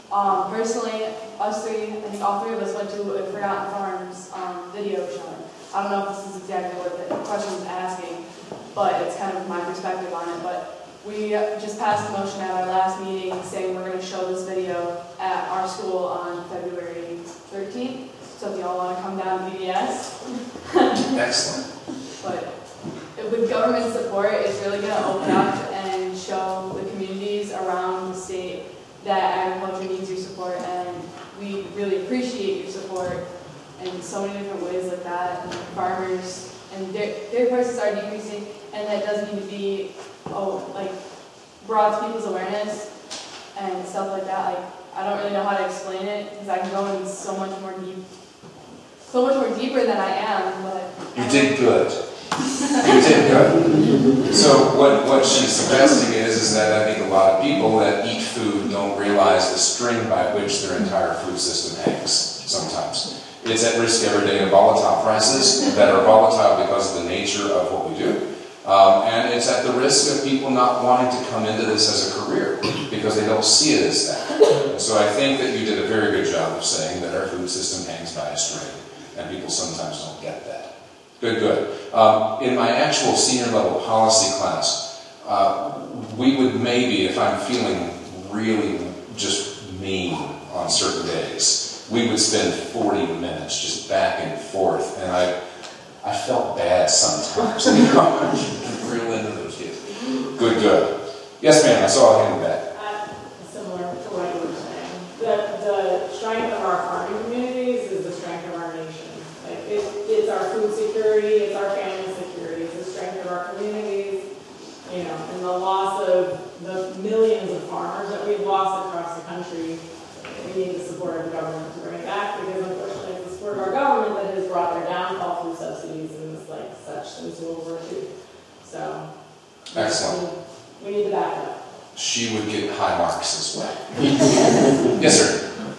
[SPEAKER 7] personally, us three, I think all three of us went to a Forgotten Farms video showing. I don't know if this is exactly what the question is asking, but it's kind of my perspective on it. But we just passed a motion at our last meeting saying we're going to show this video at our school on February 13th. So if y'all want to come down to BDS.
[SPEAKER 2] Excellent.
[SPEAKER 7] But with government support, it's really going to open up and show the communities around the state that agriculture needs your support, and we really appreciate your support in so many different ways like that. And farmers and dairy prices are decreasing, and that does need to be brought to people's awareness and stuff like that. Like, I don't really know how to explain it because I can go in so much more deeper than I am. But
[SPEAKER 2] you did good. You did good. So what she's suggesting is that I think a lot of people that eat food don't realize the string by which their entire food system hangs sometimes. It's at risk every day of volatile prices that are volatile because of the nature of what we do. And it's at the risk of people not wanting to come into this as a career because they don't see it as that. And so I think that you did a very good job of saying that our food system hangs by a string, and people sometimes don't get that. Good, good. In my actual senior level policy class, we would maybe, if I'm feeling really just mean on certain days, we would spend 40 minutes just back and forth, and I felt bad sometimes. You know, I'm real into those kids. Good, good. Yes, ma'am, I saw a hand back.
[SPEAKER 8] Similar to what you were saying. The strength of our farming communities is the strength of our nation. Like it's our food security, it's our family security, it's the strength of our communities, you know, and the loss of the millions of farmers that we've lost across the country. We need the support of the government to bring it back, because unfortunately it's the support of our government that has brought their downfall through subsidies and such since World War II. So
[SPEAKER 2] excellent.
[SPEAKER 8] We need to back up.
[SPEAKER 2] She would get high marks as well. Yes, sir.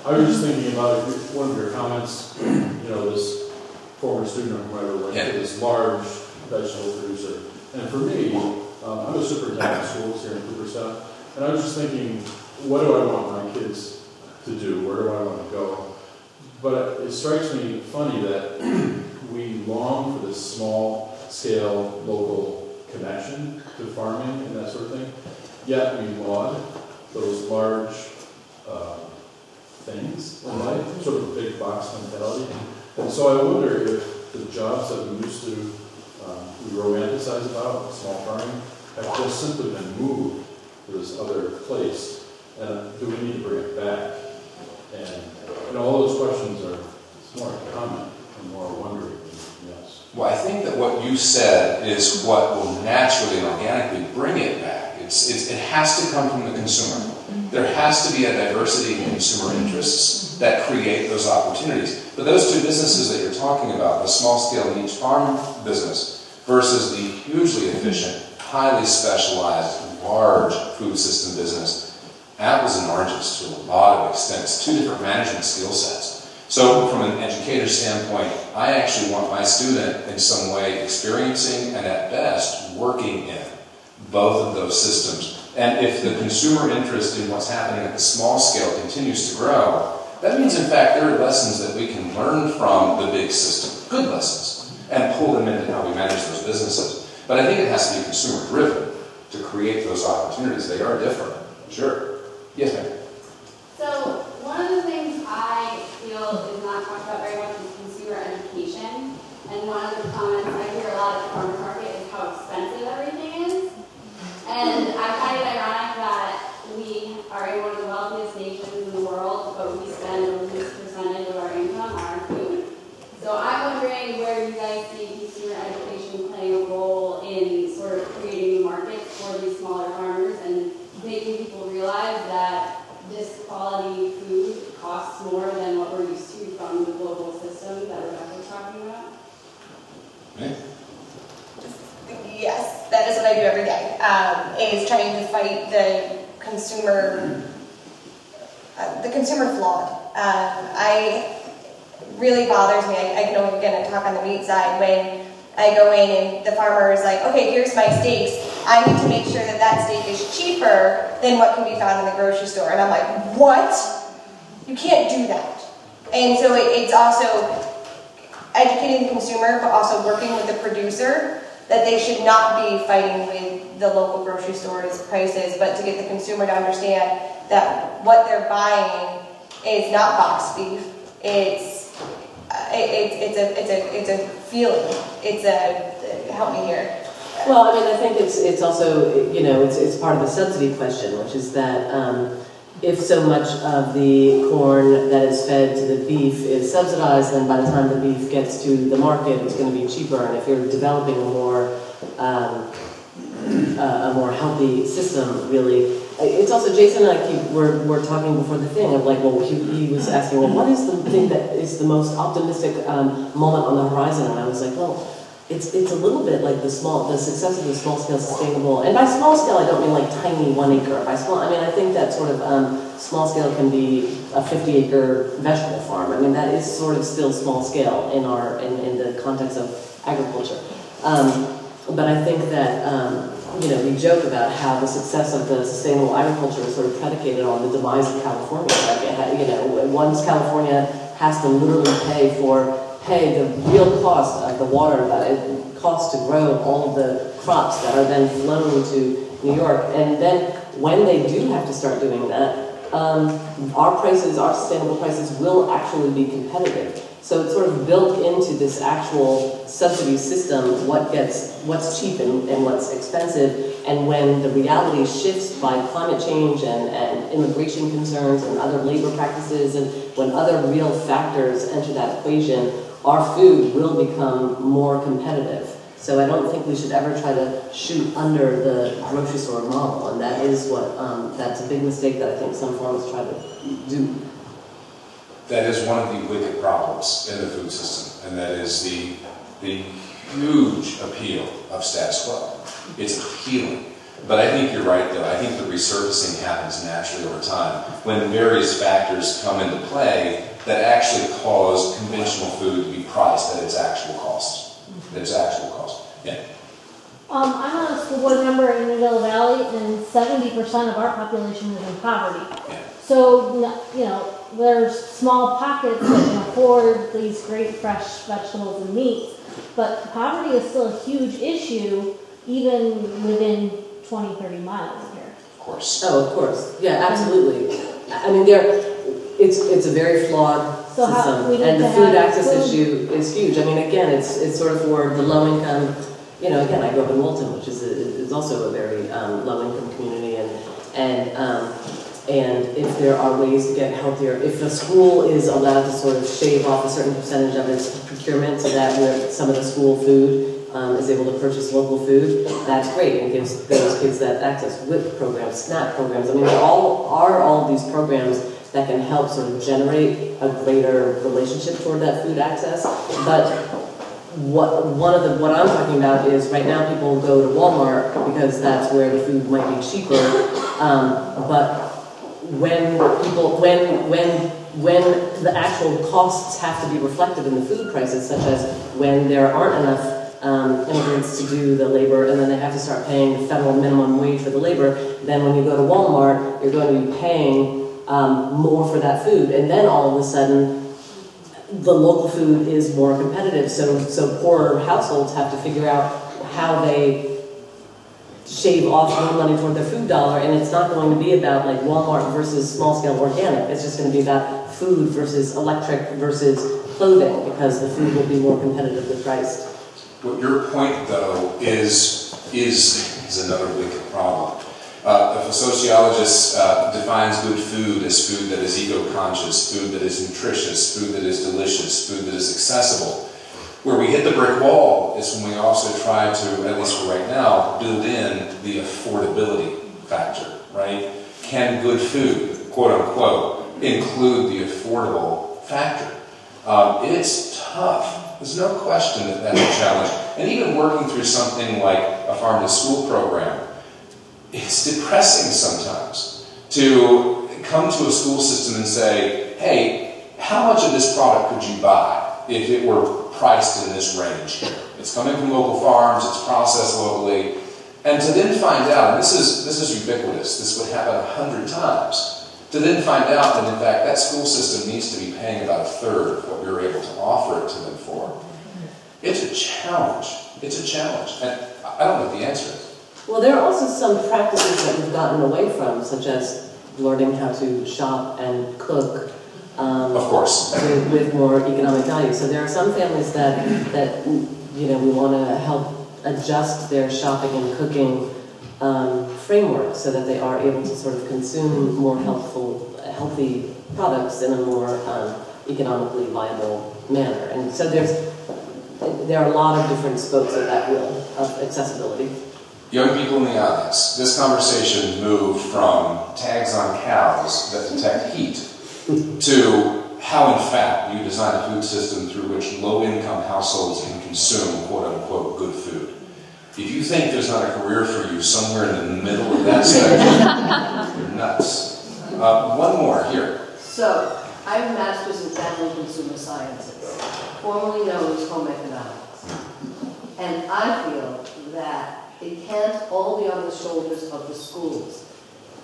[SPEAKER 9] I was just thinking about one of your comments, you know, this former student or whoever went to this large vegetable producer. And for me, I'm a superintendent of schools here in Cooperstown, and I was just thinking, what do I want my kids to do? Where do I want to go? But it strikes me funny that we long for this small-scale local connection to farming and that sort of thing, yet we laud those large things in life, sort of big box mentality. And so I wonder if the jobs that we used to we romanticize about small farming have just simply been moved to this other place. And do we need to bring it back? And all those questions are, it's more a comment and more wondering than yes.
[SPEAKER 2] Well, I think that what you said is what will naturally and organically bring it back. It has to come from the consumer. There has to be a diversity in consumer interests that create those opportunities. But those two businesses that you're talking about, the small-scale niche farm business versus the hugely efficient, highly specialized, large food system business, apples and oranges to a lot of extents, two different management skill sets. So from an educator standpoint, I actually want my student in some way experiencing and at best working in both of those systems. And if the consumer interest in what's happening at the small scale continues to grow, that means in fact there are lessons that we can learn from the big system, good lessons, and pull them into how we manage those businesses. But I think it has to be consumer driven to create those opportunities. They are different, sure. Yes, ma'am.
[SPEAKER 10] So one of the things I feel is not talked about very much is consumer education. And one of the comments I hear a lot at the farmer's market is how expensive everything is. And I find it ironic that we are in one of the wealthiest nations in the world, but we spend the least percentage of our income on food. So I'm wondering where you guys see consumer education playing a role in sort of creating the market for these smaller farmers and making people realize that this quality food costs more than what we're used to from the global system that Rebecca's talking about.
[SPEAKER 2] Yeah.
[SPEAKER 6] Yes, that is what I do every day, is trying to fight the consumer flawed. I really bothers me. I can again talk on the meat side when I go in and the farmer is like, okay, here's my steaks. I need to make sure that that steak is cheaper than what can be found in the grocery store. And I'm like, what? You can't do that. And so it's also educating the consumer, but also working with the producer, that they should not be fighting with the local grocery store's prices, but to get the consumer to understand that what they're buying is not box beef. It's a feeling. It's a help me here.
[SPEAKER 4] Well, I mean, I think it's also, you know, it's part of the subsidy question, which is that if so much of the corn that is fed to the beef is subsidized, then by the time the beef gets to the market, it's going to be cheaper. And if you're developing a more healthy system, really, it's also Jason and I we're talking before the thing of like, well, he was asking, well, what is the thing that is the most optimistic moment on the horizon? And I was like, well, it's a little bit like the success of the small scale sustainable, and by small scale I don't mean like tiny 1 acre. By small, I mean I think that sort of small scale can be a 50-acre vegetable farm. I mean that is sort of still small scale in the context of agriculture. But I think that you know, we joke about how the success of the sustainable agriculture is sort of predicated on the demise of California. Like, you know, once California has to literally pay the real cost of the water that it costs to grow all of the crops that are then flown to New York. And then when they do have to start doing that, our sustainable prices will actually be competitive. So it's sort of built into this actual subsidy system what's cheap and what's expensive. And when the reality shifts by climate change and immigration concerns and other labor practices, and when other real factors enter that equation, our food will become more competitive. So I don't think we should ever try to shoot under the grocery store model, and that is that's a big mistake that I think some farmers try to do.
[SPEAKER 2] That is one of the wicked problems in the food system, and that is the huge appeal of status quo. It's appealing. But I think you're right, though. I think the resurfacing happens naturally over time when various factors come into play that actually cause conventional food to be priced at its actual cost. Yeah.
[SPEAKER 11] I'm a school board member in Newdale Valley, and 70% of our population is in poverty.
[SPEAKER 2] Yeah.
[SPEAKER 11] So, you know, there's small pockets that can afford these great fresh vegetables and meats, but poverty is still a huge issue even within 20, 30 miles of here.
[SPEAKER 2] Of course.
[SPEAKER 4] Oh, of course. Yeah, absolutely. I mean, it's a very flawed system, and the food access issue is huge. I mean, again, it's sort of for the low income. You know, again, I grew up in Walton, which is also a very low income community, and if there are ways to get healthier, if the school is allowed to sort of shave off a certain percentage of its procurement so that where some of the school food is able to purchase local food, that's great, and gives those kids that access. WIP programs, SNAP programs, I mean, there are all of these programs that can help sort of generate a greater relationship toward that food access. But what I'm talking about is right now people go to Walmart because that's where the food might be cheaper, but when the actual costs have to be reflected in the food prices, such as when there aren't enough immigrants to do the labor and then they have to start paying the federal minimum wage for the labor, then when you go to Walmart, you're going to be paying more for that food, and then all of a sudden the local food is more competitive, so poorer households have to figure out how they shave off more money toward their food dollar, and it's not going to be about like Walmart versus small-scale organic. It's just going to be about food versus electric versus clothing, because the food will be more competitively priced.
[SPEAKER 2] What your point, though, is another wicked problem. If a sociologist defines good food as food that is eco-conscious, food that is nutritious, food that is delicious, food that is accessible, where we hit the brick wall is when we also try to, at least for right now, build in the affordability factor, right? Can good food, quote unquote, include the affordable factor? It's tough. There's no question that that's a challenge. And even working through something like a farm-to-school program, it's depressing sometimes to come to a school system and say, hey, how much of this product could you buy if it were priced in this range here? It's coming from local farms, it's processed locally, and to then find out, and this is ubiquitous, this would happen 100 times, to then find out that in fact that school system needs to be paying about a third of what we were able to offer it to them for. It's a challenge. It's a challenge, and I don't know what the answer is.
[SPEAKER 4] Well, there are also some practices that we've gotten away from, such as learning how to shop and cook.
[SPEAKER 2] Of course.
[SPEAKER 4] With more economic value. So there are some families that you know, we want to help adjust their shopping and cooking framework so that they are able to sort of consume more healthy products in a more economically viable manner. And so there are a lot of different spokes of that wheel of accessibility.
[SPEAKER 2] Young people in the audience, this conversation moved from tags on cows that detect heat to how, in fact, you design a food system through which low-income households can consume, quote-unquote, good food. If you think there's not a career for you somewhere in the middle of that spectrum, you're nuts. One more, here.
[SPEAKER 12] So, I have a master's in family consumer sciences, formerly known as home economics. And I feel that it can't all be on the shoulders of the schools.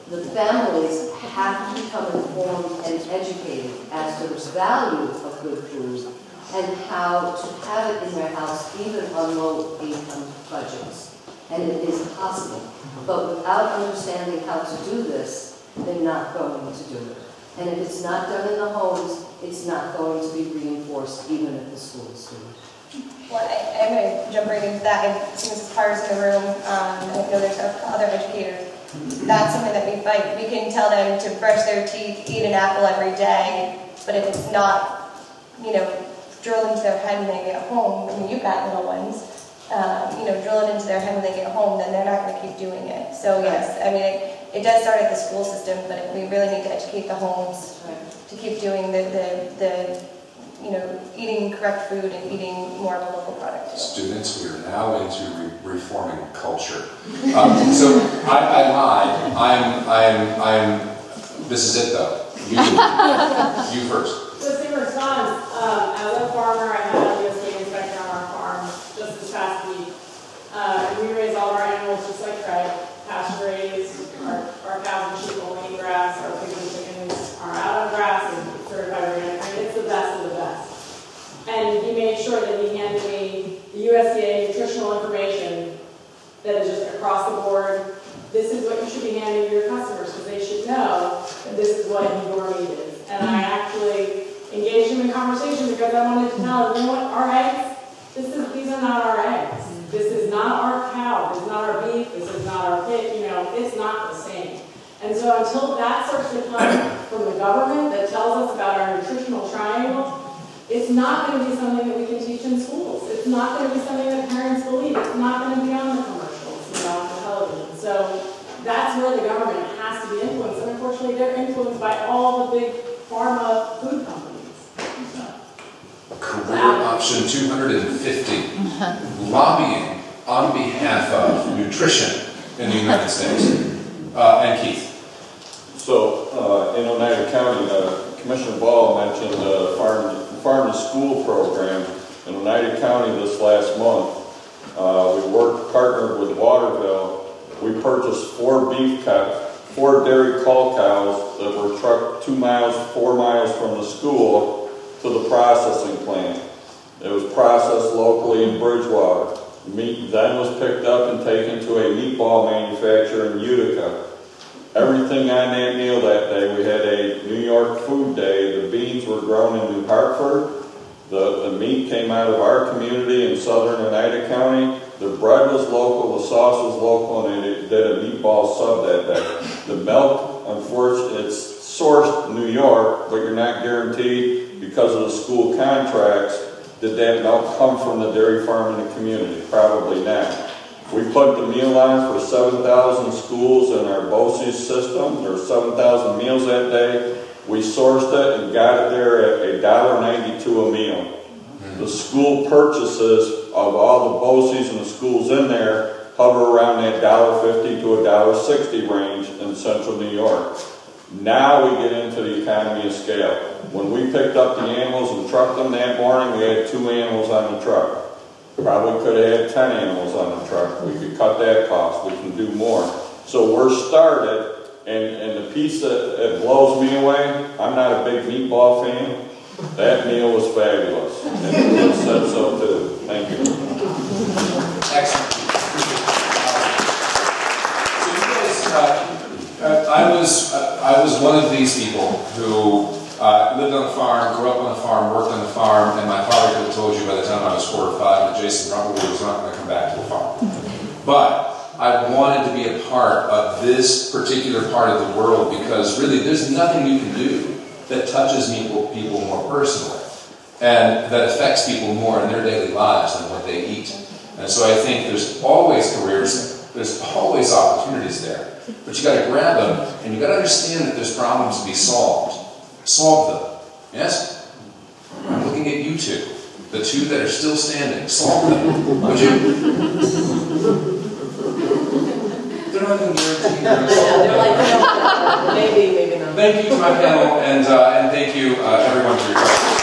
[SPEAKER 12] The families have to become informed and educated as to the value of good food and how to have it in their house even on low-income budgets. And it is possible. But without understanding how to do this, they're not going to do it. And if it's not done in the homes, it's not going to be reinforced even at the schools do it.
[SPEAKER 6] Well, I'm going to jump right into that. And since Mrs. Parr's in the room, and I know there's other educators, that's something that we fight. We can tell them to brush their teeth, eat an apple every day, but if it's not, you know, drilled into their head when they get home, I mean, you've got little ones, you know, drill it into their head when they get home, then they're not going to keep doing it. So yes, I mean, it does start at the school system, but we really need to educate the homes to keep doing the you know, eating correct food and eating more of a local product too.
[SPEAKER 2] Students, we are now into reforming culture. So I lied. This is it though. You first.
[SPEAKER 8] So in response, as a farmer, I had a USDA inspector on our farm just this past week. And we raise all of our animals just like Craig, pasture raised. Our cows and sheep only eat grass. Our pigs and chickens are out on grass and certified organic. I mean, it's the best of the best. And he made sure that he handed me the USDA nutritional information that is just across the board. This is what you should be handing to your customers because they should know that this is what your meat is. And I actually engaged him in conversation because I wanted to tell him, you know what, our eggs, these are not our eggs. This is not our cow, this is not our beef, this is not our pig, it's not the same. And so until that starts to come from the government that tells us about our nutritional triangle, it's not going to be something that we can teach in schools. It's not going to be something that parents believe. It's not going to be on the commercials, on the television. So that's where the government has to be influenced. And unfortunately, they're influenced by all the big pharma food companies.
[SPEAKER 2] Career option 250. Lobbying on behalf of nutrition in the United States. And Keith.
[SPEAKER 9] So, in Oneida County, Commissioner Ball mentioned the farm to school program. In Oneida County this last month, we partnered with Waterville. We purchased 4 dairy cull cows that were trucked 4 miles from the school to the processing plant. It was processed locally in Bridgewater. Meat then was picked up and taken to a meatball manufacturer in Utica. Everything on that meal that day, we had a New York food day. The beans were grown in New Hartford. The meat came out of our community in southern Oneida County. The bread was local, the sauce was local, and they did a meatball sub that day. The milk, unfortunately, it's sourced in New York, but you're not guaranteed because of the school contracts. Did that milk come from the dairy farm in the community? Probably not. We put the meal on for 7,000 schools in our BOCES system. There were 7,000 meals that day. We sourced it and got it there at $1.92 a meal. The school purchases of all the BOCES and the schools in there hover around that $1.50 to $1.60 range in central New York. Now we get into the economy of scale. When we picked up the animals and trucked them that morning, we had 2 animals on the truck. Probably could have had 10 animals on the truck. We could cut that cost. We can do more. So we're started, and the piece that blows me away, I'm not a big meatball fan. That meal was fabulous. And it said so too. Thank you.
[SPEAKER 2] Excellent. I was one of these people who lived on a farm, grew up on a farm, worked on a farm, and my father could have told you by the time I was 4 or 5 that Jason probably was not going to come back to a farm. But I wanted to be a part of this particular part of the world because really there's nothing you can do that touches people more personally and that affects people more in their daily lives than what they eat. And so I think there's always careers, there's always opportunities there. But you got to grab them, and you got to understand that there's problems to be solved. Solve them. Yes? I'm looking at you two, the 2 that are still standing. Solve them, would you? They're not going to guarantee you're going to solve them.
[SPEAKER 4] Maybe not.
[SPEAKER 2] Thank you to my panel, and thank you everyone for your questions.